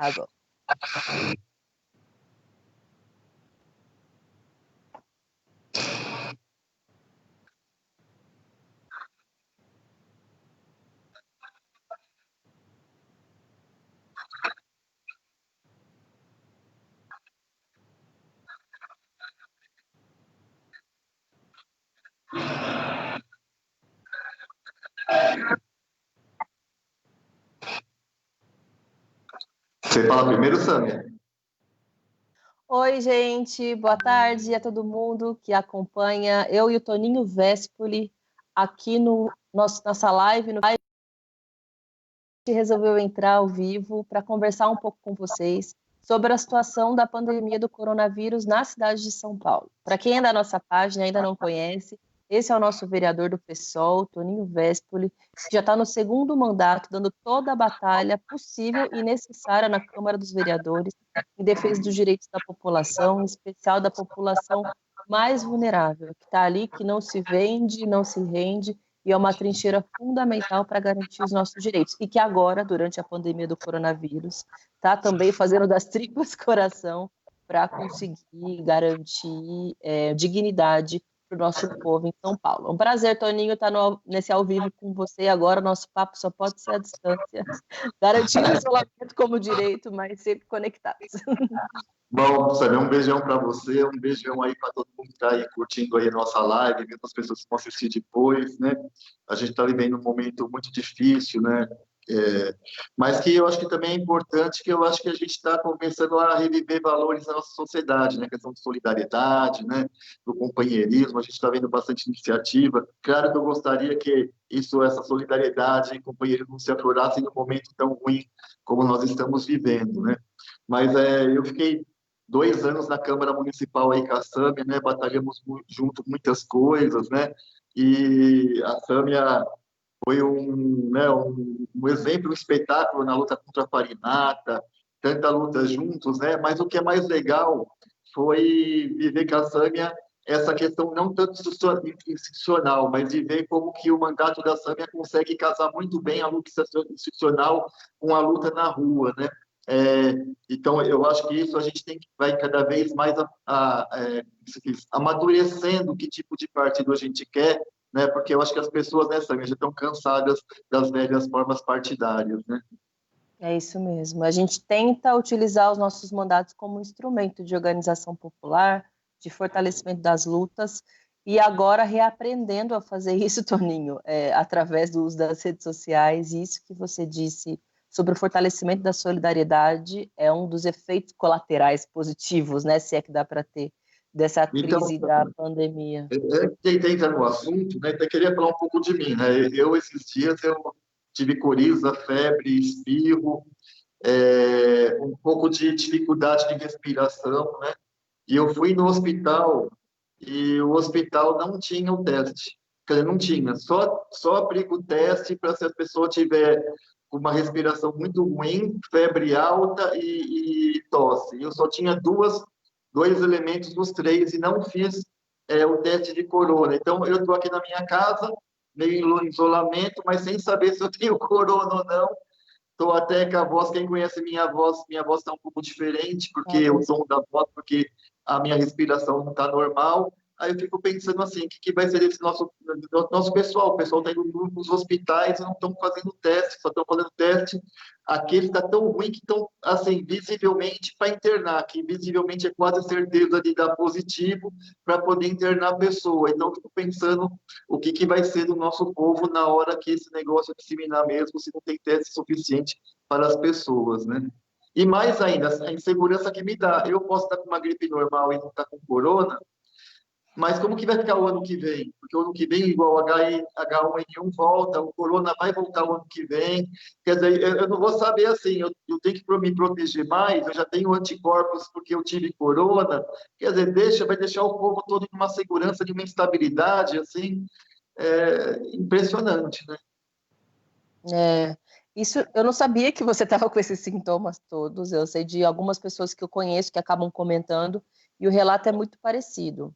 Agora. Você fala primeiro, Sâmia? Oi, gente, boa tarde a todo mundo que acompanha. Eu e o Toninho Vespoli aqui no nossa live. A gente resolveu entrar ao vivo para conversar um pouco com vocês sobre a situação da pandemia do coronavírus na cidade de São Paulo. Para quem é da nossa página e ainda não conhece, esse é o nosso vereador do PSOL, Toninho Vespoli, que já está no segundo mandato, dando toda a batalha possível e necessária na Câmara dos Vereadores em defesa dos direitos da população, em especial da população mais vulnerável, que está ali, que não se vende, não se rende, e é uma trincheira fundamental para garantir os nossos direitos. E que agora, durante a pandemia do coronavírus, está também fazendo das tripas coração para conseguir garantir dignidade para o nosso povo em São Paulo. É um prazer, Toninho, estar nesse ao vivo com você agora. Nosso papo só pode ser à distância, garantindo o isolamento como direito, mas sempre conectados. Bom, Sâmia, um beijão para você, um beijão aí para todo mundo que está aí curtindo aí a nossa live, mesmo as pessoas que vão assistir depois, né? A gente está vivendo um momento muito difícil, né? Mas que eu acho que também é importante, que eu acho que a gente está começando a reviver valores da nossa sociedade, né? A questão de solidariedade, né? Do companheirismo, a gente está vendo bastante iniciativa. Claro que eu gostaria que essa solidariedade e companheirismo se aflorassem num momento tão ruim como nós estamos vivendo, né? Mas eu fiquei 2 anos na Câmara Municipal aí com a Sâmia, né? Batalhamos junto muitas coisas, né? E a Sâmia foi um exemplo, um espetáculo na luta contra a farinata, tanta luta juntos, né? Mas o que é mais legal foi viver com a Sâmia essa questão não tanto institucional, mas de ver como que o mandato da Sâmia consegue casar muito bem a luta institucional com a luta na rua, né? Então, eu acho que isso a gente vai cada vez mais amadurecendo que tipo de partido a gente quer, né? Porque eu acho que as pessoas nessa já estão cansadas das velhas formas partidárias, né? É isso mesmo. A gente tenta utilizar os nossos mandatos como instrumento de organização popular, de fortalecimento das lutas, e agora reaprendendo a fazer isso, Toninho, através do uso das redes sociais. E isso que você disse sobre o fortalecimento da solidariedade é um dos efeitos colaterais positivos, né, se é que dá para ter, dessa crise da pandemia. Tentei entrar no assunto, né? Até queria falar um pouco de mim, né? Esses dias, eu tive coriza, febre, espirro, um pouco de dificuldade de respiração, né? E eu fui no hospital e o hospital não tinha o teste. Quer dizer, não tinha, só aplica o teste para se a pessoa tiver uma respiração muito ruim, febre alta e tosse. Eu só tinha dois elementos dos três e não fiz o teste de corona. Então, eu estou aqui na minha casa, meio em isolamento, mas sem saber se eu tenho corona ou não. Estou até com a voz, quem conhece minha voz está um pouco diferente, porque o tom da voz, porque a minha respiração não está normal. Aí eu fico pensando assim, o que vai ser desse nosso pessoal? O pessoal está indo nos hospitais e não estão fazendo teste, só estão fazendo teste aquele está tão ruim que estão, assim, visivelmente para internar, que visivelmente é quase certeza de dar positivo para poder internar a pessoa. Então, eu fico pensando o que vai ser do nosso povo na hora que esse negócio disseminar mesmo, se não tem teste suficiente para as pessoas, né? E mais ainda, a insegurança que me dá. Eu posso estar com uma gripe normal e não estar com corona, mas como que vai ficar o ano que vem? Porque o ano que vem, igual o H1N1 volta, o corona vai voltar o ano que vem. Quer dizer, eu não vou saber assim, eu tenho que me proteger mais, eu já tenho anticorpos porque eu tive corona. Quer dizer, vai deixar o povo todo em uma segurança, de uma instabilidade, assim, impressionante, né? Isso, eu não sabia que você estava com esses sintomas todos. Eu sei de algumas pessoas que eu conheço que acabam comentando, e o relato é muito parecido.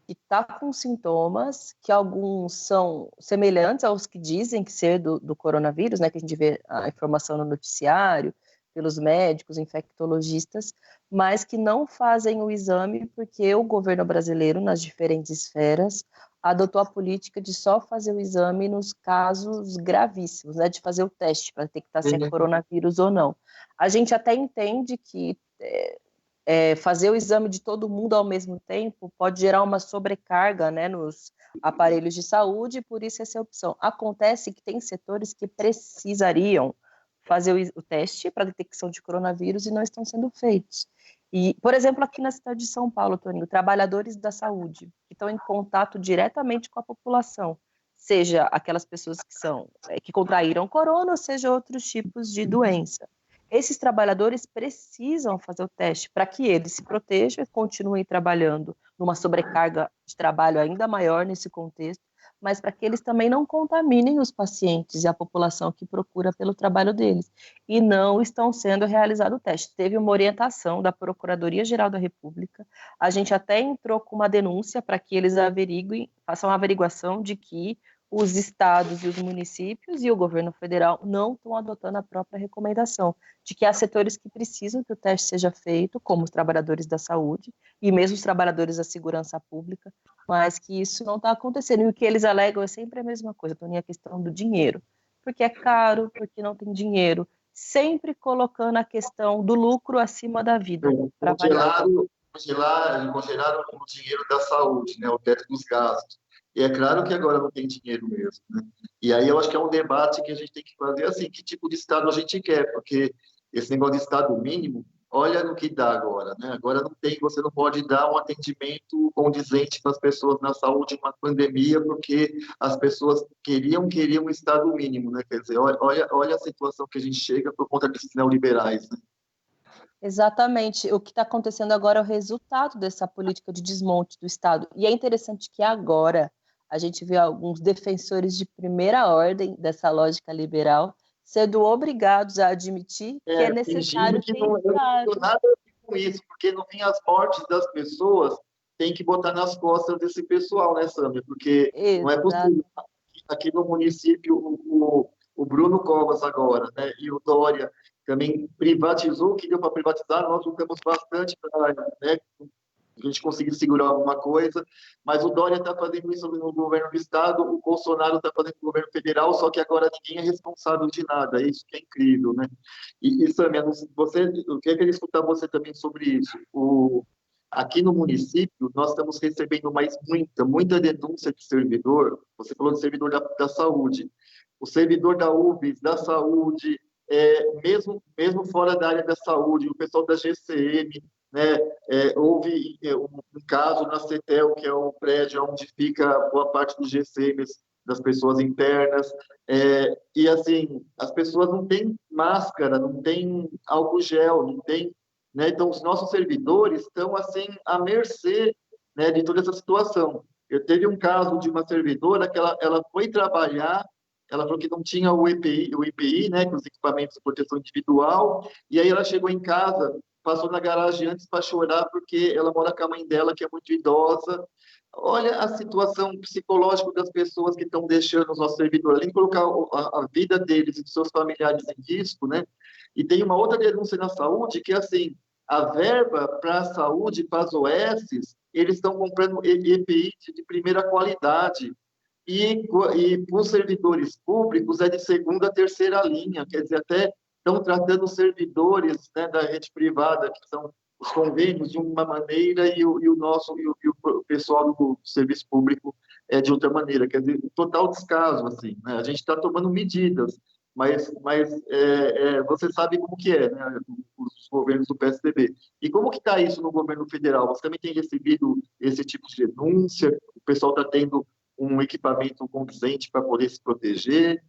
Que está com sintomas, que alguns são semelhantes aos que dizem que ser do coronavírus, né, que a gente vê a informação no noticiário, pelos médicos, infectologistas, mas que não fazem o exame porque o governo brasileiro, nas diferentes esferas, adotou a política de só fazer o exame nos casos gravíssimos, né, de fazer o teste para detectar se é coronavírus ou não. A gente até entende que fazer o exame de todo mundo ao mesmo tempo pode gerar uma sobrecarga, né, nos aparelhos de saúde, e por isso essa é a opção. Acontece que tem setores que precisariam fazer o teste para detecção de coronavírus e não estão sendo feitos. E, por exemplo, aqui na cidade de São Paulo, Toninho, trabalhadores da saúde, que estão em contato diretamente com a população, seja aquelas pessoas que contraíram corona, ou seja outros tipos de doença. Esses trabalhadores precisam fazer o teste para que eles se protejam e continuem trabalhando numa sobrecarga de trabalho ainda maior nesse contexto, mas para que eles também não contaminem os pacientes e a população que procura pelo trabalho deles. E não estão sendo realizado o teste. Teve uma orientação da Procuradoria-Geral da República, a gente até entrou com uma denúncia para que eles façam uma averiguação de que os estados e os municípios e o governo federal não estão adotando a própria recomendação de que há setores que precisam que o teste seja feito, como os trabalhadores da saúde e mesmo os trabalhadores da segurança pública, mas que isso não está acontecendo. E o que eles alegam é sempre a mesma coisa, Toninho, a questão do dinheiro. Porque é caro, porque não tem dinheiro. Sempre colocando a questão do lucro acima da vida. Congelaram o dinheiro da saúde, né, o teto dos gastos. E é claro que agora não tem dinheiro mesmo, né? E aí eu acho que é um debate que a gente tem que fazer assim, que tipo de Estado a gente quer, porque esse negócio de Estado mínimo, olha no que dá agora, né? Agora você não pode dar um atendimento condizente para as pessoas na saúde em uma pandemia, porque as pessoas queriam um Estado mínimo, né? Quer dizer, olha a situação que a gente chega por conta desses neoliberais, né? Exatamente. O que está acontecendo agora é o resultado dessa política de desmonte do Estado. E é interessante que agora a gente vê alguns defensores de primeira ordem dessa lógica liberal sendo obrigados a admitir que é necessário ter Estado. Eu não tenho nada a ver com isso, porque no fim as mortes das pessoas tem que botar nas costas desse pessoal, né, Samia? Porque não é possível. Aqui no município, o Bruno Covas agora, né, e o Dória também privatizou o que deu para privatizar, nós lutamos bastante para, né, a gente conseguir segurar alguma coisa, mas o Dória está fazendo isso no governo do Estado, o Bolsonaro está fazendo no governo federal, só que agora ninguém é responsável de nada, isso que é incrível, né? E Samia, eu queria escutar você também sobre isso. Aqui no município, nós estamos recebendo muita denúncia de servidor, você falou de servidor da saúde, o servidor da UBS, da saúde, mesmo fora da área da saúde, o pessoal da GCM, né? Houve um caso na CETEL, que é o prédio onde fica boa parte dos GCMs das pessoas internas, e assim, as pessoas não têm máscara, não têm álcool gel, não tem, né? Então, os nossos servidores estão assim à mercê, né, de toda essa situação. Eu teve um caso de uma servidora que ela foi trabalhar, ela falou que não tinha o EPI, né, com os equipamentos de proteção individual, e aí ela chegou em casa, passou na garagem antes para chorar porque ela mora com a mãe dela, que é muito idosa. Olha a situação psicológica das pessoas que estão deixando os nossos servidores, além de colocar a vida deles e dos seus familiares em risco, né? E tem uma outra denúncia na saúde que é assim, a verba para a saúde, para as OS, eles estão comprando EPI de primeira qualidade. E para os servidores públicos é de segunda, terceira linha, quer dizer, até estão tratando os servidores, né, da rede privada, que são os convênios, de uma maneira e o pessoal do serviço público de outra maneira, quer dizer, total descaso, assim, né? A gente está tomando medidas, mas você sabe como que é, né, os governos do PSDB. E como que está isso no governo federal? Você também tem recebido esse tipo de denúncia? O pessoal está tendo um equipamento condizente para poder se proteger?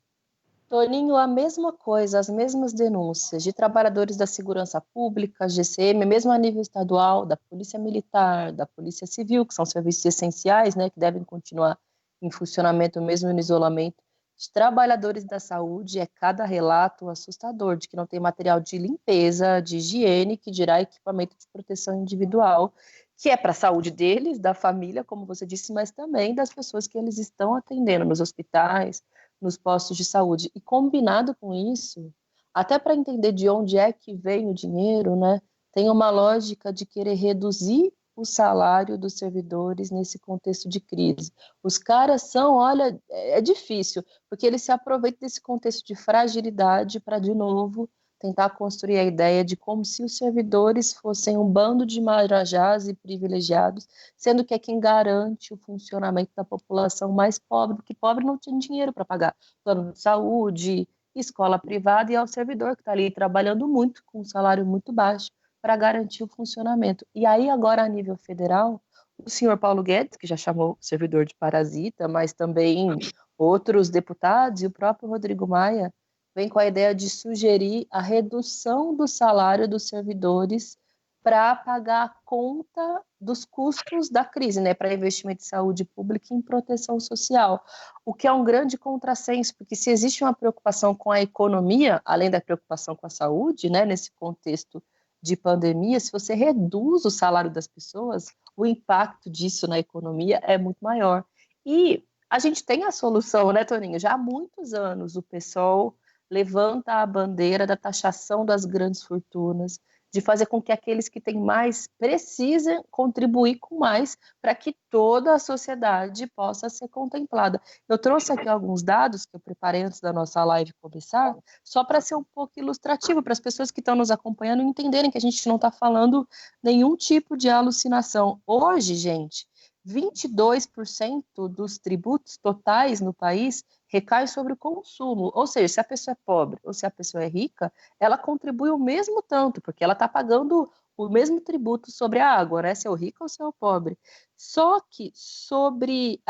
Toninho, a mesma coisa, as mesmas denúncias de trabalhadores da segurança pública, GCM, mesmo a nível estadual, da Polícia Militar, da Polícia Civil, que são serviços essenciais, né, que devem continuar em funcionamento mesmo no isolamento, de trabalhadores da saúde, é cada relato assustador de que não tem material de limpeza, de higiene, que dirá equipamento de proteção individual, que é para a saúde deles, da família, como você disse, mas também das pessoas que eles estão atendendo nos hospitais, nos postos de saúde. E combinado com isso, até para entender de onde é que vem o dinheiro, né, tem uma lógica de querer reduzir o salário dos servidores nesse contexto de crise. Os caras são, olha, é difícil, porque eles se aproveitam desse contexto de fragilidade para, de novo, tentar construir a ideia de como se os servidores fossem um bando de marajás e privilegiados, sendo que é quem garante o funcionamento da população mais pobre, porque pobre não tem dinheiro para pagar plano de saúde, escola privada, e é o servidor que está ali trabalhando muito, com um salário muito baixo, para garantir o funcionamento. E aí, agora, a nível federal, o senhor Paulo Guedes, que já chamou o servidor de parasita, mas também outros deputados e o próprio Rodrigo Maia, vem com a ideia de sugerir a redução do salário dos servidores para pagar a conta dos custos da crise, né, para investimento em saúde pública e em proteção social, o que é um grande contrassenso, porque se existe uma preocupação com a economia, além da preocupação com a saúde, né, nesse contexto de pandemia, se você reduz o salário das pessoas, o impacto disso na economia é muito maior. E a gente tem a solução, né, Toninho? Já há muitos anos o PSOL levanta a bandeira da taxação das grandes fortunas, de fazer com que aqueles que têm mais precisem contribuir com mais para que toda a sociedade possa ser contemplada. Eu trouxe aqui alguns dados que eu preparei antes da nossa live começar, só para ser um pouco ilustrativo, para as pessoas que estão nos acompanhando entenderem que a gente não está falando nenhum tipo de alucinação. Hoje, gente, 22% dos tributos totais no país recai sobre o consumo, ou seja, se a pessoa é pobre ou se a pessoa é rica, ela contribui o mesmo tanto, porque ela está pagando o mesmo tributo sobre a água, né? Se é o rico ou se é o pobre. Só que sobre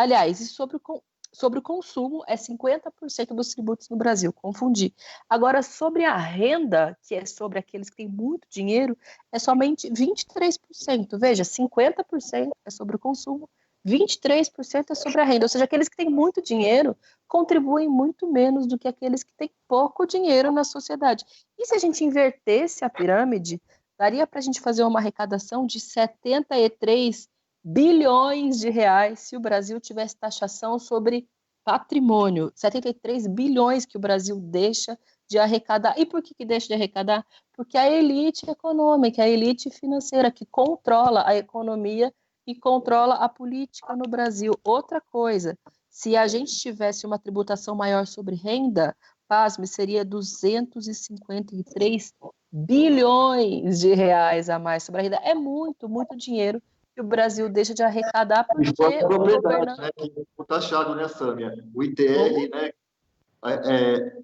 o consumo é 50% dos tributos no Brasil, confundi. Agora, sobre a renda, que é sobre aqueles que têm muito dinheiro, é somente 23%. Veja, 50% é sobre o consumo, 23% é sobre a renda. Ou seja, aqueles que têm muito dinheiro contribuem muito menos do que aqueles que têm pouco dinheiro na sociedade. E se a gente invertesse a pirâmide, daria para a gente fazer uma arrecadação de 73 bilhões de reais se o Brasil tivesse taxação sobre patrimônio. 73 bilhões que o Brasil deixa de arrecadar. E por que deixa de arrecadar? Porque a elite econômica, a elite financeira que controla a economia e controla a política no Brasil. Outra coisa, se a gente tivesse uma tributação maior sobre renda, pasme, seria 253 bilhões de reais a mais sobre a renda. É muito, muito dinheiro que o Brasil deixa de arrecadar E fora porque a o propriedade, governante... né, que é taxado, né, Sâmia? O ITR, né,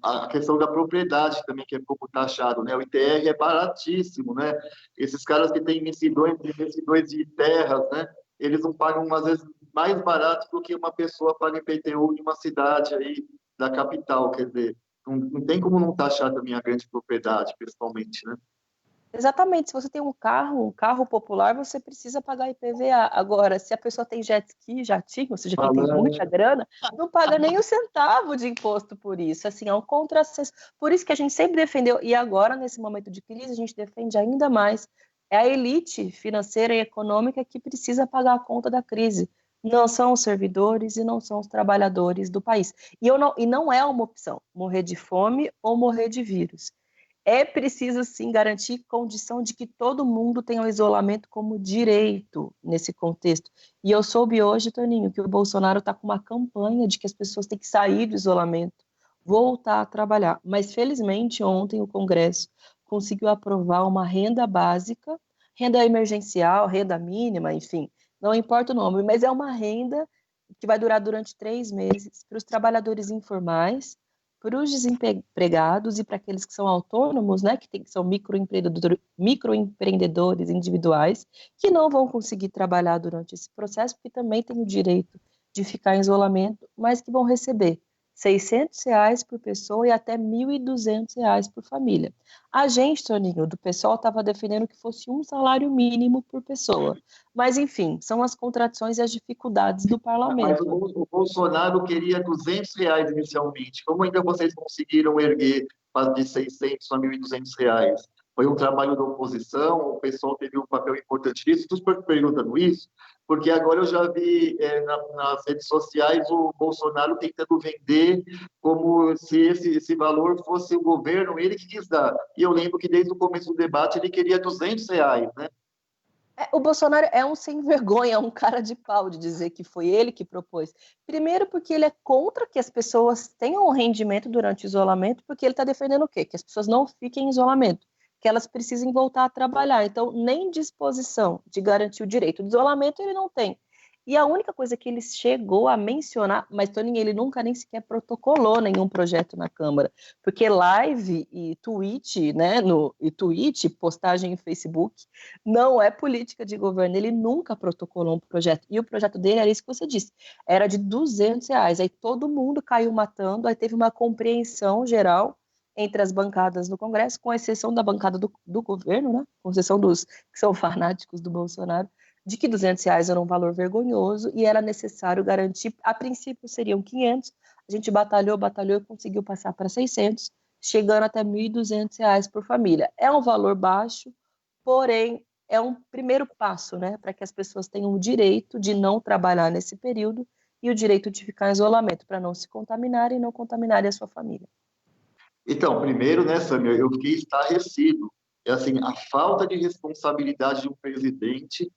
a questão da propriedade também, que é pouco taxado, né? O ITR é baratíssimo, né? Esses caras que têm imensidões de terras, né? Eles não pagam, às vezes, mais barato do que uma pessoa paga IPTU de uma cidade aí da capital, quer dizer, não tem como não taxar também a grande propriedade, principalmente, né? Exatamente, se você tem um carro popular, você precisa pagar IPVA. Agora, se a pessoa tem jet ski, jatinho, ou seja, quem tem muita Falando, grana, não paga nem um centavo de imposto por isso. Assim, é um contrassenso. Por isso que a gente sempre defendeu, e agora, nesse momento de crise, a gente defende ainda mais. É a elite financeira e econômica que precisa pagar a conta da crise. Não são os servidores e não são os trabalhadores do país. E não é uma opção morrer de fome ou morrer de vírus. É preciso, sim, garantir condição de que todo mundo tenha o isolamento como direito nesse contexto. E eu soube hoje, Toninho, que o Bolsonaro está com uma campanha de que as pessoas têm que sair do isolamento, voltar a trabalhar. Mas, felizmente, ontem o Congresso conseguiu aprovar uma renda básica, renda emergencial, renda mínima, enfim, não importa o nome, mas é uma renda que vai durar durante 3 meses para os trabalhadores informais, para os desempregados e para aqueles que são autônomos, né, que são microempreendedores individuais, que não vão conseguir trabalhar durante esse processo, porque também têm o direito de ficar em isolamento, mas que vão receber R$ 600 por pessoa e até R$ 1.200 por família. A gente, Toninho, do pessoal, estava defendendo que fosse um salário mínimo por pessoa. Mas, enfim, são as contradições e as dificuldades do mas parlamento. o Bolsonaro queria R$ 200 inicialmente. Como ainda vocês conseguiram erguer de 600 a R$ 1.200? foi um trabalho da oposição, o pessoal teve um papel importante nisso. Estou perguntando isso, porque agora eu já vi nas redes sociais o Bolsonaro tentando vender como se esse valor fosse o governo, ele que quis dar. E eu lembro que desde o começo do debate ele queria R$ 200, né? O Bolsonaro é um sem vergonha, é um cara de pau de dizer que foi ele que propôs. Primeiro porque ele é contra que as pessoas tenham um rendimento durante o isolamento, porque ele está defendendo o quê? Que as pessoas não fiquem em isolamento, que elas precisem voltar a trabalhar. Então, nem disposição de garantir o direito do isolamento ele não tem. E a única coisa que ele chegou a mencionar, mas Toninho, ele nunca nem sequer protocolou nenhum projeto na Câmara, porque live e tweet, né, e tweet, postagem em Facebook, não é política de governo, ele nunca protocolou um projeto, e o projeto dele era isso que você disse, era de R$ 200, aí todo mundo caiu matando, aí teve uma compreensão geral entre as bancadas no Congresso, com exceção da bancada do governo, né, com exceção dos que são fanáticos do Bolsonaro, de que R$ 200 era um valor vergonhoso e era necessário garantir, a princípio seriam 500, a gente batalhou e conseguiu passar para 600, chegando até R$ 1.200 por família. É um valor baixo, porém é um primeiro passo, né, para que as pessoas tenham o direito de não trabalhar nesse período e o direito de ficar em isolamento, para não se contaminarem e não contaminarem a sua família. Então, primeiro, né, Samir, eu fiquei estarrecido. É assim, a falta de responsabilidade de um presidente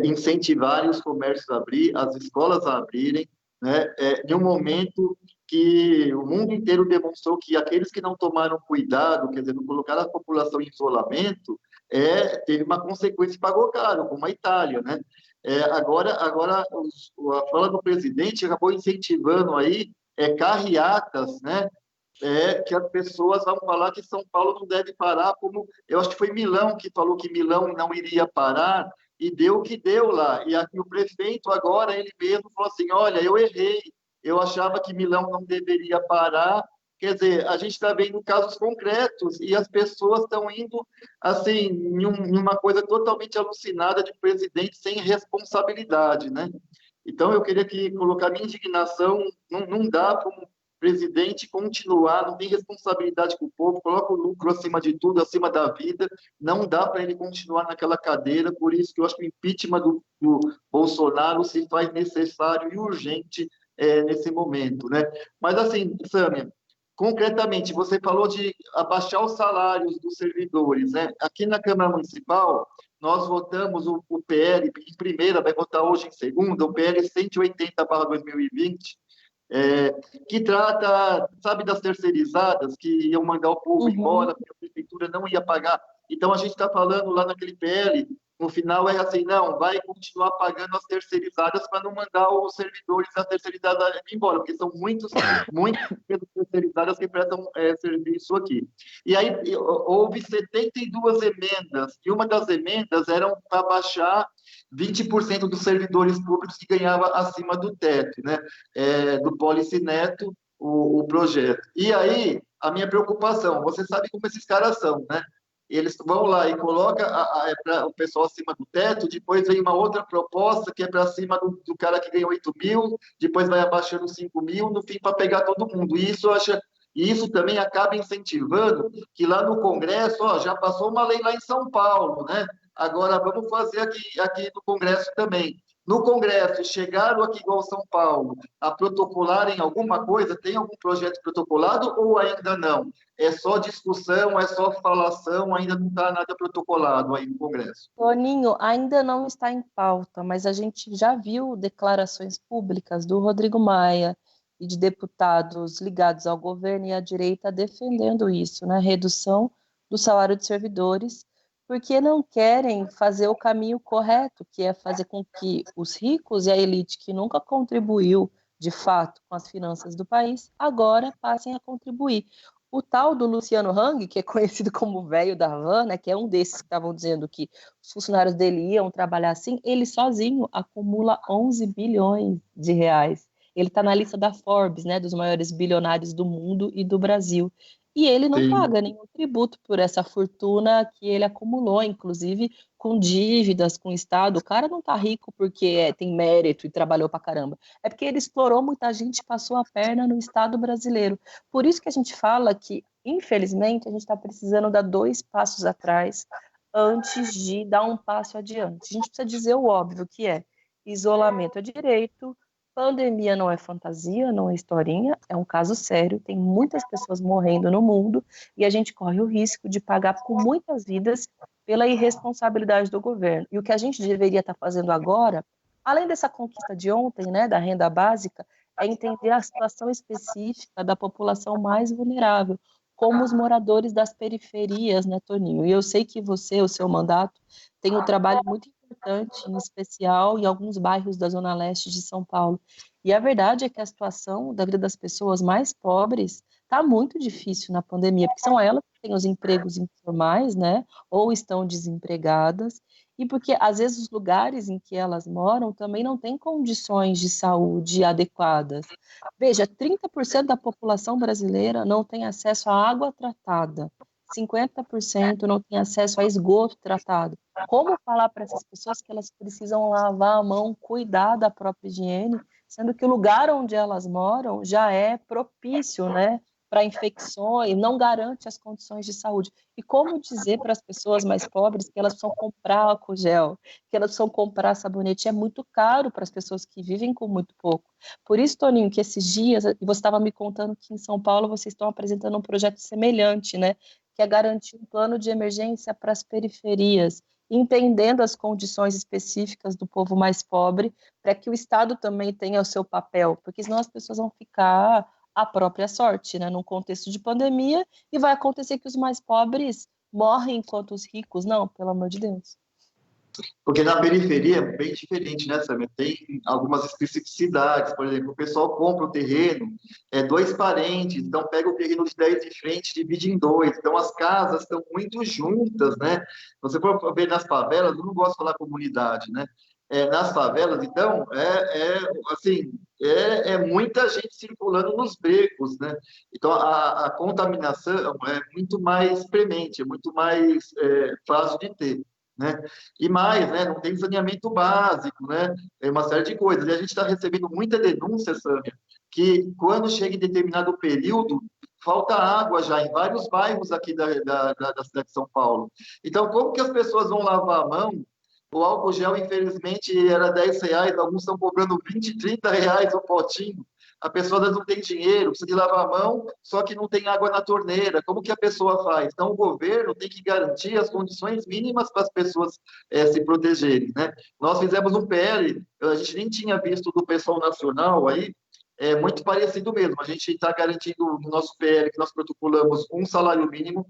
incentivar os comércios a abrir, as escolas a abrirem, né, em um momento que o mundo inteiro demonstrou que aqueles que não tomaram cuidado, quer dizer, não colocaram a população em isolamento, teve uma consequência e pagou caro, como a Itália, né? Agora a fala do presidente acabou incentivando aí carreatas, né? Que as pessoas vão falar que São Paulo não deve parar, como eu acho que foi Milão que falou que Milão não iria parar, e deu o que deu lá. E aqui o prefeito agora, ele mesmo falou assim, olha, eu errei, eu achava que Milão não deveria parar. Quer dizer, a gente está vendo casos concretos e as pessoas estão indo assim em uma coisa totalmente alucinada de presidente sem responsabilidade, né? Então, eu queria colocar minha indignação, não dá para um presidente continuar, não tem responsabilidade com o povo, coloca o lucro acima de tudo, acima da vida, não dá para ele continuar naquela cadeira, por isso que eu acho que o impeachment do Bolsonaro se faz necessário e urgente nesse momento, né? Mas assim, Sâmia, concretamente, você falou de abaixar os salários dos servidores, né? Aqui na Câmara Municipal, nós votamos o PL em primeira, vai votar hoje em segunda, o PL 180/2020, que trata, sabe, das terceirizadas que iam mandar o povo embora, porque a prefeitura não ia pagar. Então, a gente está falando lá naquele PL, no final é assim, não, vai continuar pagando as terceirizadas para não mandar os servidores da terceirizada embora, porque são muitas terceirizadas que prestam serviço aqui. E aí, houve 72 emendas, e uma das emendas era para baixar 20% dos servidores públicos que ganhava acima do teto, né? Do Policy Neto, o projeto. E aí, a minha preocupação, você sabe como esses caras são, né? Eles vão lá e colocam o pessoal acima do teto, depois vem uma outra proposta que é para cima do cara que ganha 8 mil, depois vai abaixando 5 mil, no fim, para pegar todo mundo. E isso também acaba incentivando que lá no Congresso, ó, já passou uma lei lá em São Paulo, né? Agora vamos fazer aqui no Congresso também. No Congresso, chegaram aqui igual São Paulo a protocolarem alguma coisa? Tem algum projeto protocolado ou ainda não? É só discussão, é só falação, ainda não está nada protocolado aí no Congresso. Toninho, ainda não está em pauta, mas a gente já viu declarações públicas do Rodrigo Maia e de deputados ligados ao governo e à direita defendendo isso, né? Redução do salário de servidores, porque não querem fazer o caminho correto, que é fazer com que os ricos e a elite que nunca contribuiu de fato com as finanças do país, agora passem a contribuir. O tal do Luciano Hang, que é conhecido como o velho da van, né, que é um desses que estavam dizendo que os funcionários dele iam trabalhar assim, ele sozinho acumula 11 bilhões de reais. Ele está na lista da Forbes, né, dos maiores bilionários do mundo e do Brasil. E ele não Sim. paga nenhum tributo por essa fortuna que ele acumulou, inclusive com dívidas com o Estado. O cara não tá rico porque tem mérito e trabalhou pra caramba. É porque ele explorou muita gente e passou a perna no Estado brasileiro. Por isso que a gente fala que infelizmente, a gente está precisando dar 2 passos atrás antes de dar um passo adiante. A gente precisa dizer o óbvio, que é isolamento é direito, pandemia não é fantasia, não é historinha, é um caso sério, tem muitas pessoas morrendo no mundo e a gente corre o risco de pagar com muitas vidas pela irresponsabilidade do governo. E o que a gente deveria estar fazendo agora, além dessa conquista de ontem, né, da renda básica, é entender a situação específica da população mais vulnerável, como os moradores das periferias, né, Toninho? E eu sei que você, o seu mandato, tem um trabalho muito importante, em especial em alguns bairros da Zona Leste de São Paulo. E a verdade é que a situação da vida das pessoas mais pobres está muito difícil na pandemia, porque são elas que têm os empregos informais, né, ou estão desempregadas, e porque às vezes os lugares em que elas moram também não têm condições de saúde adequadas. Veja, 30% da população brasileira não tem acesso à água tratada, 50% não tem acesso a esgoto tratado. Como falar para essas pessoas que elas precisam lavar a mão, cuidar da própria higiene, sendo que o lugar onde elas moram já é propício, né, para infecções, não garante as condições de saúde. E como dizer para as pessoas mais pobres que elas precisam comprar álcool gel, que elas precisam comprar sabonete? É muito caro para as pessoas que vivem com muito pouco. Por isso, Toninho, que esses dias, e você estava me contando que em São Paulo vocês estão apresentando um projeto semelhante, né, que é garantir um plano de emergência para as periferias, entendendo as condições específicas do povo mais pobre, para que o Estado também tenha o seu papel, porque senão as pessoas vão ficar à própria sorte, né, num contexto de pandemia, e vai acontecer que os mais pobres morrem enquanto os ricos, não, pelo amor de Deus. Porque na periferia é bem diferente, né, Samia? Tem algumas especificidades, por exemplo, o pessoal compra o terreno, 2 parentes, então pega o terreno de 10 de frente, divide em 2, então as casas estão muito juntas, né? Se você for ver nas favelas, eu não gosto de falar comunidade, né? Nas favelas, então, assim, muita gente circulando nos becos, né? Então, a contaminação é muito mais premente, é muito mais fácil de ter, né? E mais, né, não tem saneamento básico, né? É uma série de coisas. E a gente está recebendo muita denúncia, Sâmia, que quando chega em determinado período, falta água já em vários bairros aqui da cidade de São Paulo. Então, como que as pessoas vão lavar a mão? O álcool gel, infelizmente, era R$ 10, alguns estão cobrando 20, R$ 30 o potinho. A pessoa às vezes não tem dinheiro, precisa de lavar a mão, só que não tem água na torneira. Como que a pessoa faz? Então, o governo tem que garantir as condições mínimas para as pessoas se protegerem, né? Nós fizemos um PL, a gente nem tinha visto do pessoal nacional aí, muito parecido mesmo. A gente está garantindo no nosso PL que nós protocolamos um salário mínimo,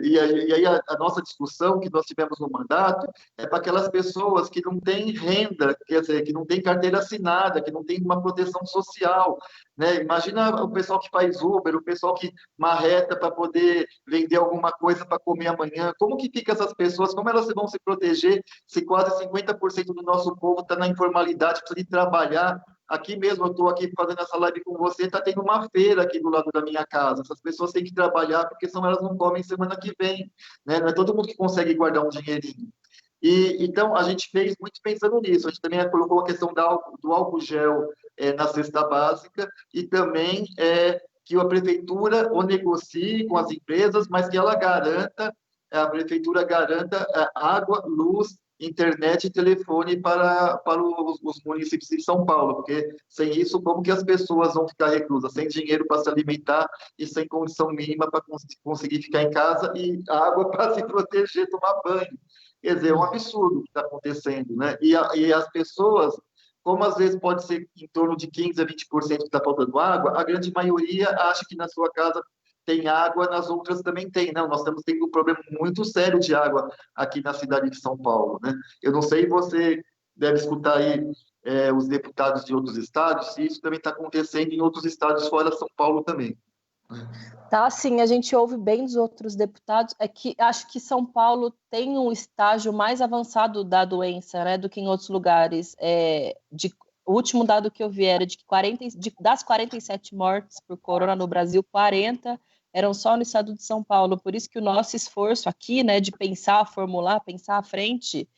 e aí a nossa discussão que nós tivemos no mandato é para aquelas pessoas que não têm renda, quer dizer, que não têm carteira assinada, que não têm uma proteção social, né? Imagina o pessoal que faz Uber, o pessoal que marreta para poder vender alguma coisa para comer amanhã. Como que fica essas pessoas? Como elas vão se proteger se quase 50% do nosso povo está na informalidade, precisa de trabalhar? Aqui mesmo, eu estou aqui fazendo essa live com você, está tendo uma feira aqui do lado da minha casa. Essas pessoas têm que trabalhar, porque senão elas não comem semana que vem, né? Não é todo mundo que consegue guardar um dinheirinho. Então, a gente fez muito pensando nisso. A gente também colocou a questão do álcool gel na cesta básica e também que a prefeitura o negocie com as empresas, mas que ela garanta, a prefeitura garanta água, luz, internet e telefone para os municípios de São Paulo, porque sem isso, como que as pessoas vão ficar reclusas, sem dinheiro para se alimentar e sem condição mínima para conseguir ficar em casa e água para se proteger, tomar banho? Quer dizer, é um absurdo o que está acontecendo, né? E as pessoas, como às vezes pode ser em torno de 15% a 20% que está faltando água, a grande maioria acha que na sua casa tem água, nas outras também tem. Não, nós estamos tendo um problema muito sério de água aqui na cidade de São Paulo, né? Eu não sei, você deve escutar aí os deputados de outros estados, se isso também está acontecendo em outros estados fora São Paulo também. Tá, sim, a gente ouve bem dos outros deputados, é que acho que São Paulo tem um estágio mais avançado da doença, né, do que em outros lugares. O último dado que eu vi era de que das 47 mortes por corona no Brasil, 40 eram só no estado de São Paulo. Por isso que o nosso esforço aqui, né, de pensar, formular, pensar à frente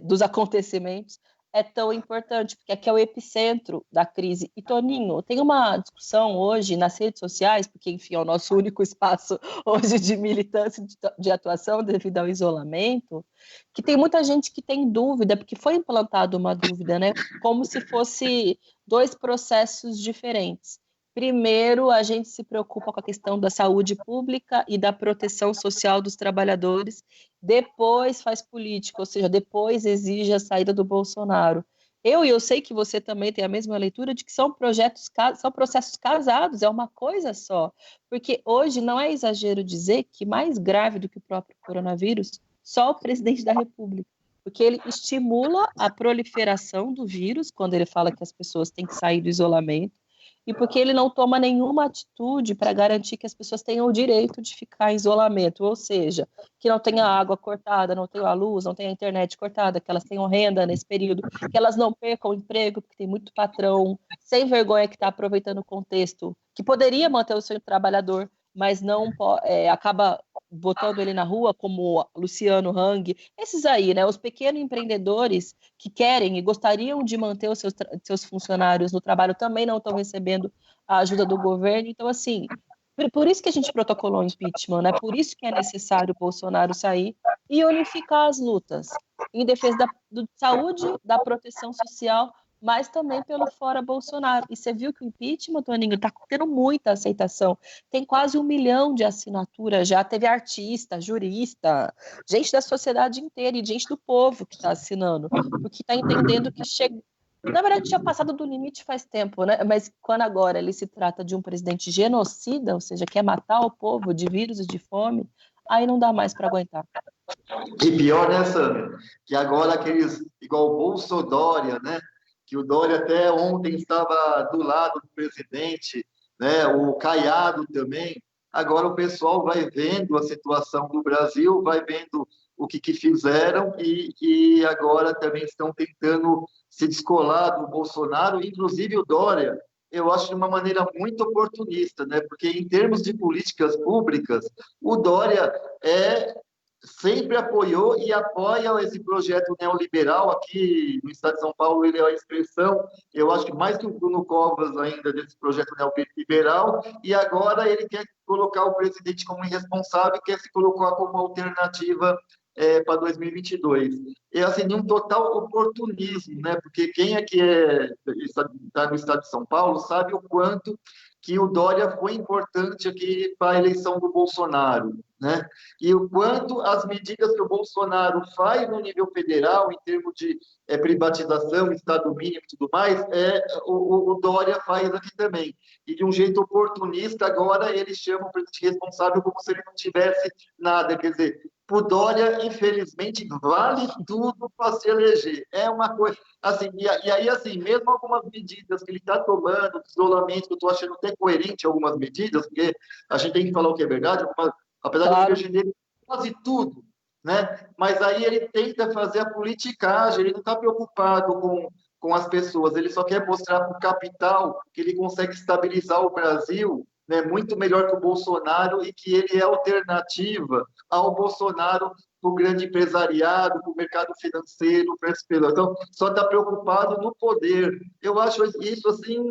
dos acontecimentos, é tão importante, porque aqui é o epicentro da crise. E, Toninho, tem uma discussão hoje nas redes sociais, porque, enfim, é o nosso único espaço hoje de militância, de atuação devido ao isolamento, que tem muita gente que tem dúvida, porque foi implantada uma dúvida, né? Como se fosse dois processos diferentes. Primeiro, a gente se preocupa com a questão da saúde pública e da proteção social dos trabalhadores, depois faz política, ou seja, depois exige a saída do Bolsonaro. Eu sei que você também tem a mesma leitura de que são processos casados, é uma coisa só. Porque hoje não é exagero dizer que mais grave do que o próprio coronavírus, só o presidente da República. Porque ele estimula a proliferação do vírus, quando ele fala que as pessoas têm que sair do isolamento, e porque ele não toma nenhuma atitude para garantir que as pessoas tenham o direito de ficar em isolamento, ou seja, que não tenha água cortada, não tenha a luz, não tenha a internet cortada, que elas tenham renda nesse período, que elas não percam o emprego, porque tem muito patrão sem vergonha que está aproveitando o contexto, que poderia manter o seu trabalhador, mas não acaba botando ele na rua, como Luciano Hang, esses aí, né, os pequenos empreendedores que querem e gostariam de manter os seus funcionários no trabalho também não estão recebendo a ajuda do governo. Então, assim, por isso que a gente protocolou o impeachment, né? Por isso que é necessário o Bolsonaro sair e unificar as lutas em defesa da saúde, da proteção social, mas também pelo fora Bolsonaro. E você viu que o impeachment, Toninho, está tendo muita aceitação. Tem quase 1 milhão de assinaturas já. Teve artista, jurista, gente da sociedade inteira e gente do povo que está assinando, porque está entendendo que chega. Na verdade, tinha passado do limite faz tempo, né? Mas quando agora ele se trata de um presidente genocida, ou seja, quer matar o povo de vírus e de fome, aí não dá mais para aguentar. E pior, né, Sandra? Que agora aqueles, igual o Bolsodória, né? Que o Dória até ontem estava do lado do presidente, né? O Caiado também. Agora o pessoal vai vendo a situação do Brasil, vai vendo o que fizeram e agora também estão tentando se descolar do Bolsonaro, inclusive o Dória. Eu acho de uma maneira muito oportunista, né? Porque em termos de políticas públicas, o Dória sempre apoiou e apoia esse projeto neoliberal aqui no estado de São Paulo. Ele é a expressão, eu acho que mais que o Bruno Covas ainda, desse projeto neoliberal, e agora ele quer colocar o presidente como irresponsável, quer se colocar como alternativa para 2022. É assim, um total oportunismo, né? Porque quem está no estado de São Paulo sabe o quanto que o Dória foi importante aqui para a eleição do Bolsonaro, né? E o quanto as medidas que o Bolsonaro faz no nível federal, em termos de privatização, Estado mínimo e tudo mais, o Dória faz aqui também. E de um jeito oportunista, agora ele chama o presidente responsável como se ele não tivesse nada. Quer dizer, o Dória, infelizmente, vale tudo para se eleger. É uma coisa. Assim, e aí, assim, mesmo algumas medidas que ele está tomando, isolamento, que eu estou achando até coerente algumas medidas, porque a gente tem que falar o que é verdade, apesar de eu defender quase tudo, né? Mas aí ele tenta fazer a politicagem, ele não está preocupado com as pessoas, ele só quer mostrar para o capital que ele consegue estabilizar o Brasil, né, muito melhor que o Bolsonaro e que ele é alternativa ao Bolsonaro para o grande empresariado, para o mercado financeiro, para esse período. Então, só está preocupado no poder. Eu acho isso assim,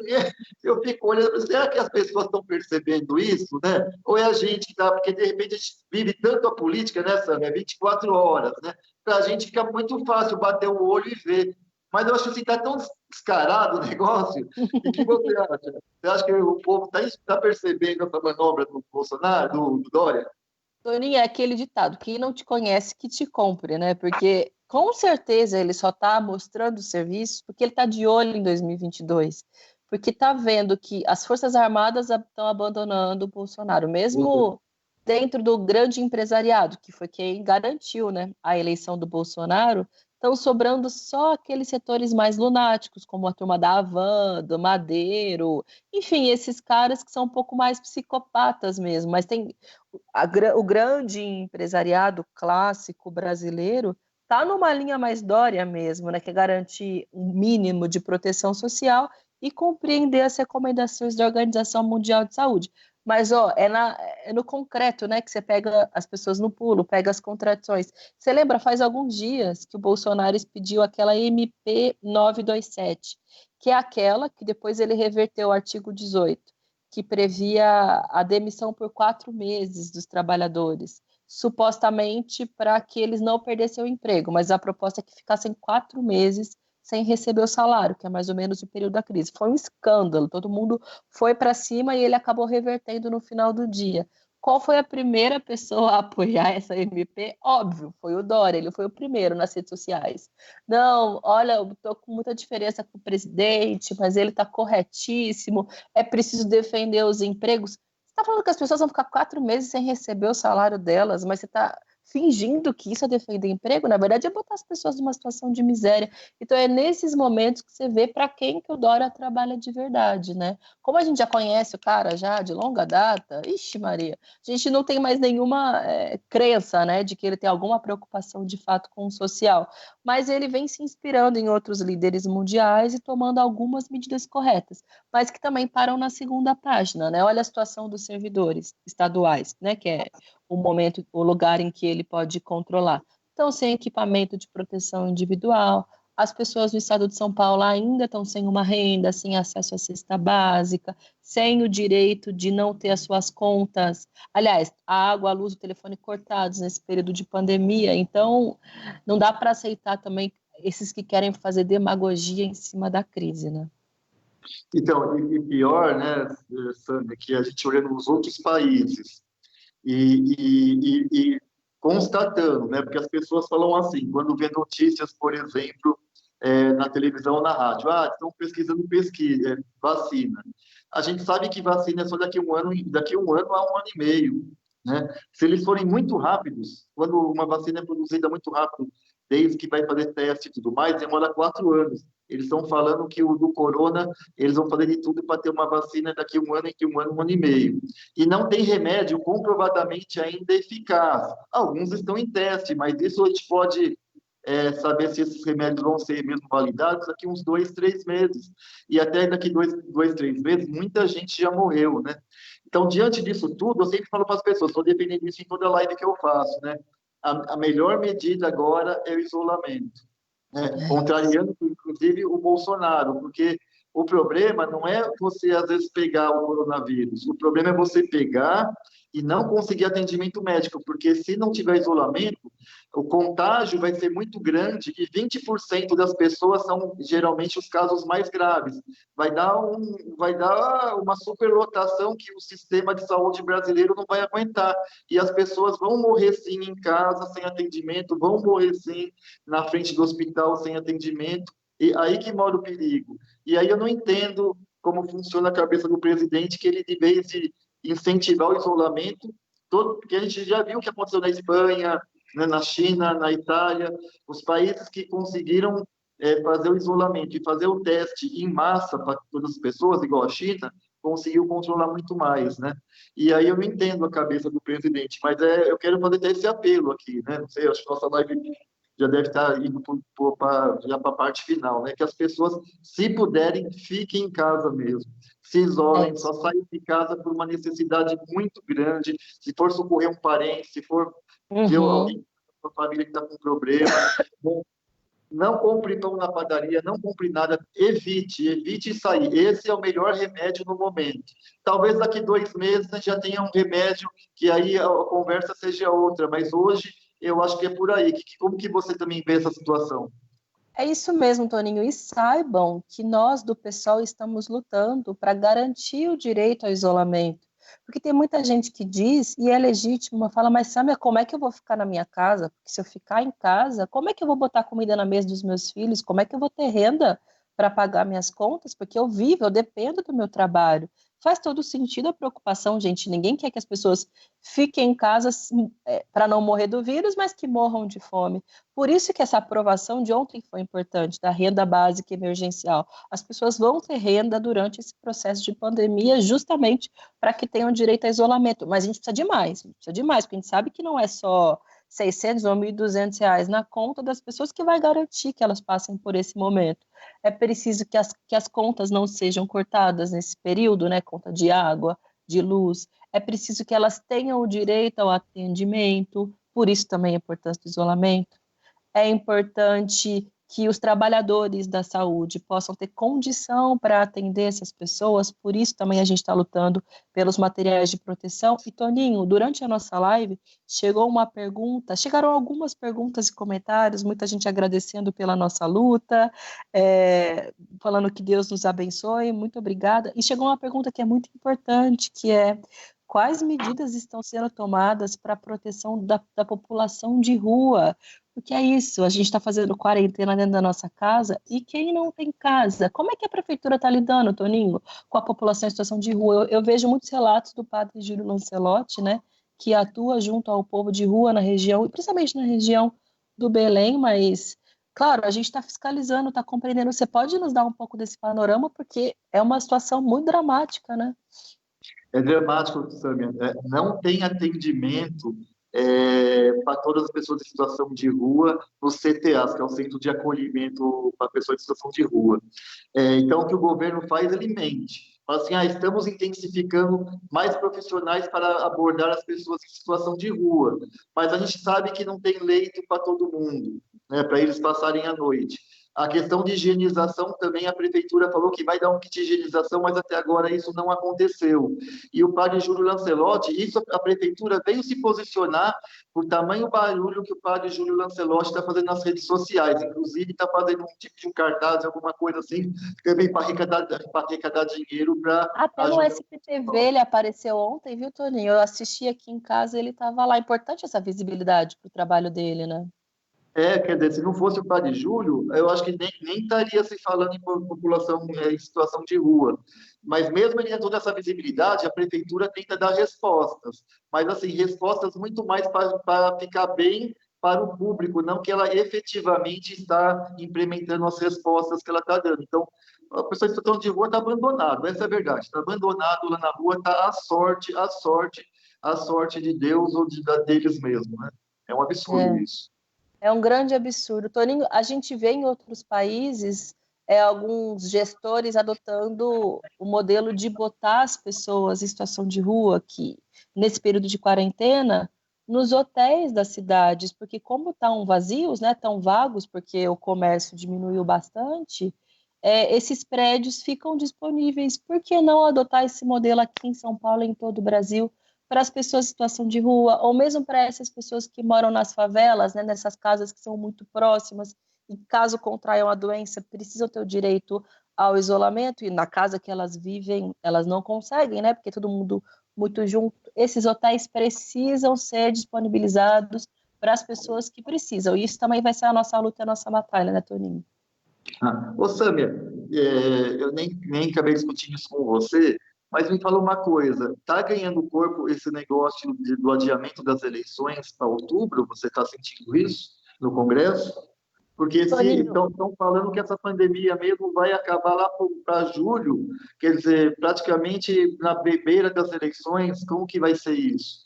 eu fico olhando, será que as pessoas estão percebendo isso, né? Ou é a gente que está, porque de repente a gente vive tanto a política, né, Sam? 24 horas, né? Para a gente fica muito fácil bater o olho e ver. Mas eu acho que está tão descarado o negócio. E o que você acha? Você acha que o povo está percebendo essa manobra do Bolsonaro, do Dória? Toninho, é aquele ditado, quem não te conhece que te compre, né? Porque com certeza ele só está mostrando o serviço porque ele está de olho em 2022. Porque está vendo que as Forças Armadas estão abandonando o Bolsonaro, mesmo dentro do grande empresariado, que foi quem garantiu, né, a eleição do Bolsonaro, estão sobrando só aqueles setores mais lunáticos, como a turma da Havan, do Madeiro, enfim, esses caras que são um pouco mais psicopatas mesmo, mas tem o grande empresariado clássico brasileiro está numa linha mais Dória mesmo, né, que é garantir um mínimo de proteção social e compreender as recomendações da Organização Mundial de Saúde. Mas, ó, é no concreto, né, que você pega as pessoas no pulo, pega as contradições. Você lembra, faz alguns dias que o Bolsonaro expediu aquela MP 927, que é aquela que depois ele reverteu o artigo 18, que previa a demissão por 4 meses dos trabalhadores, supostamente para que eles não perdessem o emprego, mas a proposta é que ficassem 4 meses sem receber o salário, que é mais ou menos o período da crise. Foi um escândalo, todo mundo foi para cima e ele acabou revertendo no final do dia. Qual foi a primeira pessoa a apoiar essa MP? Óbvio, foi o Dória, ele foi o primeiro nas redes sociais. Não, olha, eu estou com muita diferença com o presidente, mas ele está corretíssimo, é preciso defender os empregos. Você está falando que as pessoas vão ficar 4 meses sem receber o salário delas, mas você está fingindo que isso é defender emprego? Na verdade, é botar as pessoas numa situação de miséria. Então, é nesses momentos que você vê para quem que o Dória trabalha de verdade, né? Como a gente já conhece o cara já de longa data, ixi Maria, a gente não tem mais nenhuma crença, né, de que ele tem alguma preocupação de fato com o social, mas ele vem se inspirando em outros líderes mundiais e tomando algumas medidas corretas, mas que também param na segunda página, né? Olha a situação dos servidores estaduais, né, que é o momento, o lugar em que ele pode controlar. Então, sem equipamento de proteção individual, as pessoas no estado de São Paulo ainda estão sem uma renda, sem acesso à cesta básica, sem o direito de não ter as suas contas. Aliás, a água, a luz, o telefone cortados nesse período de pandemia. Então, não dá para aceitar também esses que querem fazer demagogia em cima da crise, né? Então, e pior, né, Sandra, que a gente olhando os outros países e constatando, né, porque as pessoas falam assim, quando vê notícias, por exemplo, na televisão ou na rádio, estão pesquisando vacina. A gente sabe que vacina é só daqui a um ano a um ano e meio, né? Se eles forem muito rápidos, quando uma vacina é produzida muito rápido, desde que vai fazer teste e tudo mais, demora 4 anos. Eles estão falando que o do corona, eles vão fazer de tudo para ter uma vacina daqui a um ano e meio. E não tem remédio comprovadamente ainda eficaz. Alguns estão em teste, mas isso a gente pode saber se esses remédios vão ser mesmo validados daqui uns 2, 3 meses. E até daqui 2, 3 meses, muita gente já morreu, né? Então, diante disso tudo, eu sempre falo para as pessoas, estou defendendo isso em toda live que eu faço, né? A melhor medida agora é o isolamento, né? Contrariando, inclusive, o Bolsonaro, porque o problema não é você, às vezes, pegar o coronavírus, o problema é você pegar e não conseguir atendimento médico, porque se não tiver isolamento, o contágio vai ser muito grande e 20% das pessoas são geralmente os casos mais graves. Vai dar uma superlotação que o sistema de saúde brasileiro não vai aguentar. E as pessoas vão morrer sim em casa sem atendimento, vão morrer sim na frente do hospital sem atendimento. E aí que mora o perigo. E aí eu não entendo como funciona a cabeça do presidente, que ele, de vez de incentivar o isolamento, porque a gente já viu o que aconteceu na Espanha, né, na China, na Itália, os países que conseguiram fazer o isolamento e fazer o teste em massa para todas as pessoas, igual a China, conseguiu controlar muito mais, né? E aí eu não entendo a cabeça do presidente, mas eu quero fazer até esse apelo aqui, né? Não sei, acho que nossa live já deve estar indo para a parte final, né? Que as pessoas, se puderem, fiquem em casa mesmo. Se isolem, só saiam de casa por uma necessidade muito grande. Se for socorrer um parente, se for ver alguém da sua família que está com problema, não compre pão na padaria, não compre nada, evite sair. Esse é o melhor remédio no momento. Talvez daqui 2 meses já tenha um remédio que aí a conversa seja outra, mas hoje eu acho que é por aí. Como que você também vê essa situação? É isso mesmo, Toninho. E saibam que nós do PSOL estamos lutando para garantir o direito ao isolamento. Porque tem muita gente que diz, e é legítimo, fala, mas Samia, como é que eu vou ficar na minha casa? Porque se eu ficar em casa, como é que eu vou botar comida na mesa dos meus filhos? Como é que eu vou ter renda para pagar minhas contas? Porque eu vivo, eu dependo do meu trabalho. Faz todo sentido a preocupação, gente. Ninguém quer que as pessoas fiquem em casa para não morrer do vírus, mas que morram de fome. Por isso que essa aprovação de ontem foi importante, da renda básica emergencial. As pessoas vão ter renda durante esse processo de pandemia, justamente para que tenham direito a isolamento. Mas a gente precisa de mais, porque a gente sabe que não é só 600 ou 1.200 reais na conta das pessoas que vai garantir que elas passem por esse momento. É preciso que as contas não sejam cortadas nesse período, né? Conta de água, de luz, é preciso que elas tenham o direito ao atendimento, por isso também a importância do isolamento. É importante que os trabalhadores da saúde possam ter condição para atender essas pessoas, por isso também a gente está lutando pelos materiais de proteção. E, Toninho, durante a nossa live, chegaram algumas perguntas e comentários, muita gente agradecendo pela nossa luta, falando que Deus nos abençoe, muito obrigada. E chegou uma pergunta que é muito importante, que é: quais medidas estão sendo tomadas para a proteção da população de rua? Porque é isso, a gente está fazendo quarentena dentro da nossa casa, e quem não tem casa? Como é que a prefeitura está lidando, Toninho, com a população em situação de rua? Eu vejo muitos relatos do padre Júlio Lancelotti, né, que atua junto ao povo de rua na região, e principalmente na região do Belém, mas, claro, a gente está fiscalizando, está compreendendo. Você pode nos dar um pouco desse panorama, porque é uma situação muito dramática, né? É dramático, Samia. Não tem atendimento para todas as pessoas em situação de rua no CTAs, que é o Centro de Acolhimento para Pessoas em Situação de Rua. Então, o que o governo faz, ele mente. Fala assim, estamos intensificando mais profissionais para abordar as pessoas em situação de rua, mas a gente sabe que não tem leito para todo mundo, né, para eles passarem a noite. A questão de higienização também, a prefeitura falou que vai dar um kit de higienização, mas até agora isso não aconteceu. E o padre Júlio Lancelotti, isso a prefeitura veio se posicionar por tamanho barulho que o padre Júlio Lancelotti está fazendo nas redes sociais. Inclusive, está fazendo um tipo de um cartaz, alguma coisa assim, também para arrecadar dinheiro para Até no ajudar. SPTV ele apareceu ontem, viu, Toninho? Eu assisti aqui em casa, ele estava lá. Importante essa visibilidade para o trabalho dele, né? Quer dizer, se não fosse o padre Júlio, eu acho que nem estaria se falando em população em situação de rua. Mas mesmo ele tendo toda essa visibilidade, a prefeitura tenta dar respostas. Mas, assim, respostas muito mais para ficar bem para o público, não que ela efetivamente está implementando as respostas que ela está dando. Então, a pessoa em situação de rua está abandonada, essa é a verdade. Está abandonado lá na rua, está a sorte de Deus ou deles mesmo, né? É um absurdo É. isso. É um grande absurdo. Toninho, a gente vê em outros países alguns gestores adotando o modelo de botar as pessoas em situação de rua, que nesse período de quarentena, nos hotéis das cidades, porque como estão vazios, né, tão vagos, porque o comércio diminuiu bastante, esses prédios ficam disponíveis. Por que não adotar esse modelo aqui em São Paulo e em todo o Brasil? Para as pessoas em situação de rua, ou mesmo para essas pessoas que moram nas favelas, né, nessas casas que são muito próximas, e caso contraiam a doença, precisam ter o direito ao isolamento, e na casa que elas vivem, elas não conseguem, né, porque todo mundo muito junto. Esses hotéis precisam ser disponibilizados para as pessoas que precisam, e isso também vai ser a nossa luta, a nossa batalha, né, Toninho? Ô, Samia, eu nem acabei discutindo isso com você, mas me fala uma coisa: está ganhando corpo esse negócio do adiamento das eleições para outubro? Você está sentindo isso no Congresso? Porque se Toninho, estão falando que essa pandemia mesmo vai acabar lá para julho, quer dizer, praticamente na beira das eleições, como que vai ser isso?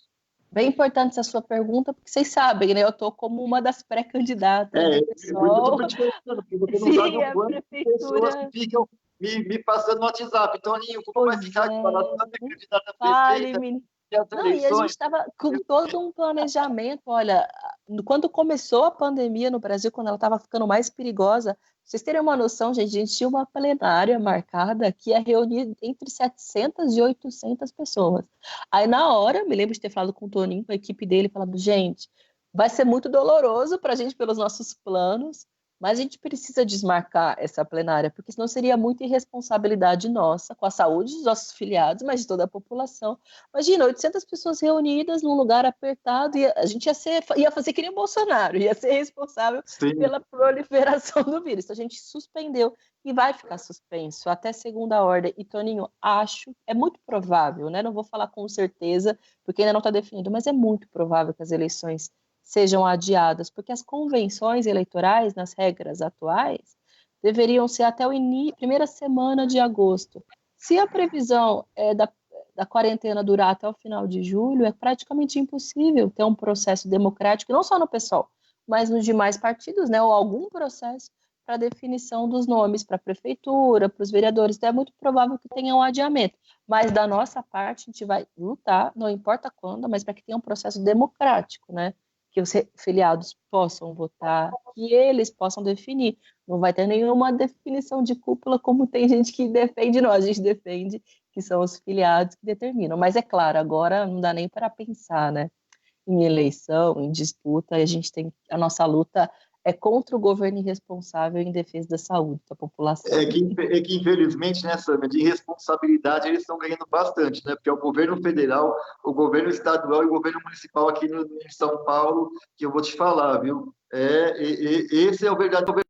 bem importante essa sua pergunta, porque vocês sabem, né? Eu estou como uma das pré-candidatas do Por isso que eu PSOL. estou te perguntando, porque você não sabe Sim, o a quanto de pessoas que prefeitura. ficam me passando no WhatsApp. Toninho, como vai Pois ficar agora? é, Tanta nem candidata a fale, prefeita menino. e as Não, e a gente eleições. estava com todo um planejamento. Olha, quando começou a pandemia no Brasil, quando ela estava ficando mais perigosa, vocês terem uma noção, gente, a gente tinha uma plenária marcada que ia reunir entre 700 e 800 pessoas. Aí, na hora, me lembro de ter falado com o Toninho, com a equipe dele, falando, gente, vai ser muito doloroso para a gente pelos nossos planos, mas a gente precisa desmarcar essa plenária, porque senão seria muita irresponsabilidade nossa com a saúde dos nossos filiados, mas de toda a população. Imagina, 800 pessoas reunidas num lugar apertado, e a gente ia fazer que nem o Bolsonaro, ia ser responsável Sim, pela proliferação do vírus. Então a gente suspendeu e vai ficar suspenso até segunda ordem. E, Toninho, acho, é muito provável, né? Não vou falar com certeza, porque ainda não está definido, mas é muito provável que as eleições sejam adiadas, porque as convenções eleitorais, nas regras atuais, deveriam ser até primeira semana de agosto. Se a previsão é da quarentena durar até o final de julho, é praticamente impossível ter um processo democrático, não só no PSOL, mas nos demais partidos, né, ou algum processo para a definição dos nomes para a prefeitura, para os vereadores. Então, é muito provável que tenha um adiamento. Mas, da nossa parte, a gente vai lutar, não importa quando, mas para que tenha um processo democrático, né? Que os filiados possam votar, que eles possam definir. Não vai ter nenhuma definição de cúpula, como tem gente que defende, não. A gente defende que são os filiados que determinam. Mas, é claro, agora não dá nem para pensar, né? Em eleição, em disputa, a nossa luta é contra o governo irresponsável em defesa da saúde da população. É que infelizmente, né, Sâmia, de responsabilidade eles estão ganhando bastante, né? Porque é o governo federal, o governo estadual e o governo municipal aqui em São Paulo, que eu vou te falar, viu? Esse é o verdadeiro.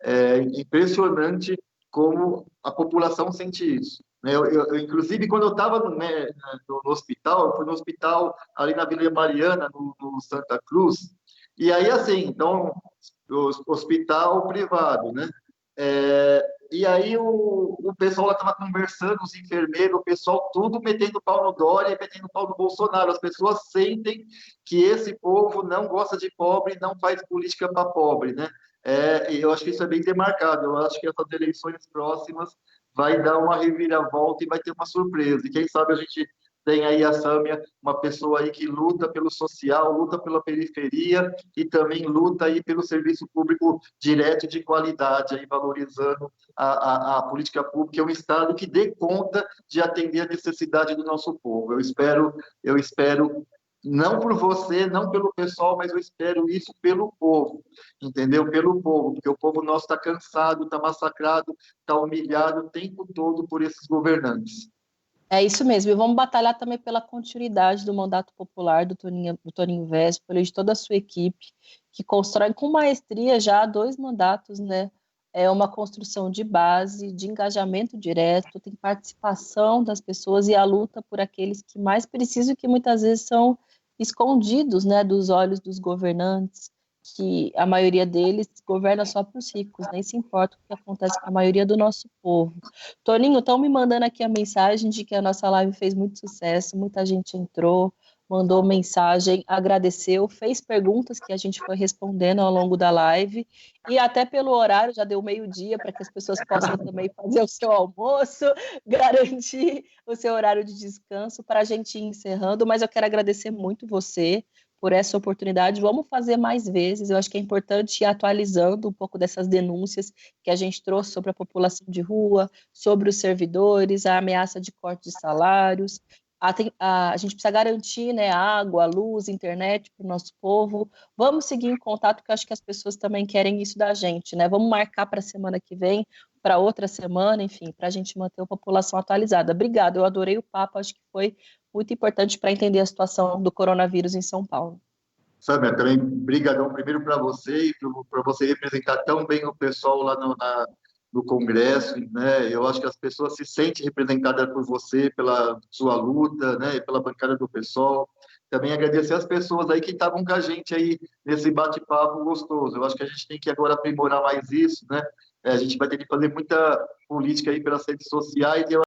É impressionante como a população sente isso, né? Inclusive, quando eu estava no hospital, eu fui no hospital ali na Vila Mariana, no Santa Cruz, e aí, assim, então, hospital privado, né? E aí o pessoal lá estava conversando, os enfermeiros, o pessoal tudo metendo pau no Dória e metendo pau no Bolsonaro. As pessoas sentem que esse povo não gosta de pobre, não faz política para pobre, né? E eu acho que isso é bem demarcado. Eu acho que essas eleições próximas vai dar uma reviravolta e vai ter uma surpresa. E quem sabe a gente tem aí a Sâmia, uma pessoa aí que luta pelo social, luta pela periferia e também luta aí pelo serviço público direto de qualidade, aí valorizando a política pública, é um Estado que dê conta de atender a necessidade do nosso povo. Eu espero não por você, não pelo pessoal, mas eu espero isso pelo povo, entendeu? Pelo povo, porque o povo nosso está cansado, está massacrado, está humilhado o tempo todo por esses governantes. É isso mesmo, e vamos batalhar também pela continuidade do mandato popular do Toninho Véspoli, de toda a sua equipe, que constrói com maestria já 2 mandatos, né? É uma construção de base, de engajamento direto, tem participação das pessoas e a luta por aqueles que mais precisam, que muitas vezes são escondidos, né, dos olhos dos governantes, que a maioria deles governa só para os ricos, nem se importa o que acontece com a maioria do nosso povo. Toninho, estão me mandando aqui a mensagem de que a nossa live fez muito sucesso, muita gente entrou, mandou mensagem, agradeceu, fez perguntas que a gente foi respondendo ao longo da live, e até pelo horário, já deu meio-dia, para que as pessoas possam também fazer o seu almoço, garantir o seu horário de descanso para a gente ir encerrando, mas eu quero agradecer muito você por essa oportunidade. Vamos fazer mais vezes. Eu acho que é importante ir atualizando um pouco dessas denúncias que a gente trouxe sobre a população de rua, sobre os servidores, a ameaça de corte de salários. A gente precisa garantir, né, água, luz, internet para o nosso povo. Vamos seguir em contato, porque eu acho que as pessoas também querem isso da gente, né? Vamos marcar para a semana que vem, para outra semana, enfim, para a gente manter a população atualizada. Obrigada, eu adorei o papo, acho que foi muito importante para entender a situação do coronavírus em São Paulo. Sâmia, também brigadão primeiro para você e para você representar tão bem o pessoal lá no Congresso, né? Eu acho que as pessoas se sentem representadas por você, pela sua luta, né? E pela bancada do pessoal. Também agradecer as pessoas aí que estavam com a gente aí nesse bate-papo gostoso. Eu acho que a gente tem que agora aprimorar mais isso, né? A gente vai ter que fazer muita política aí pelas redes sociais e eu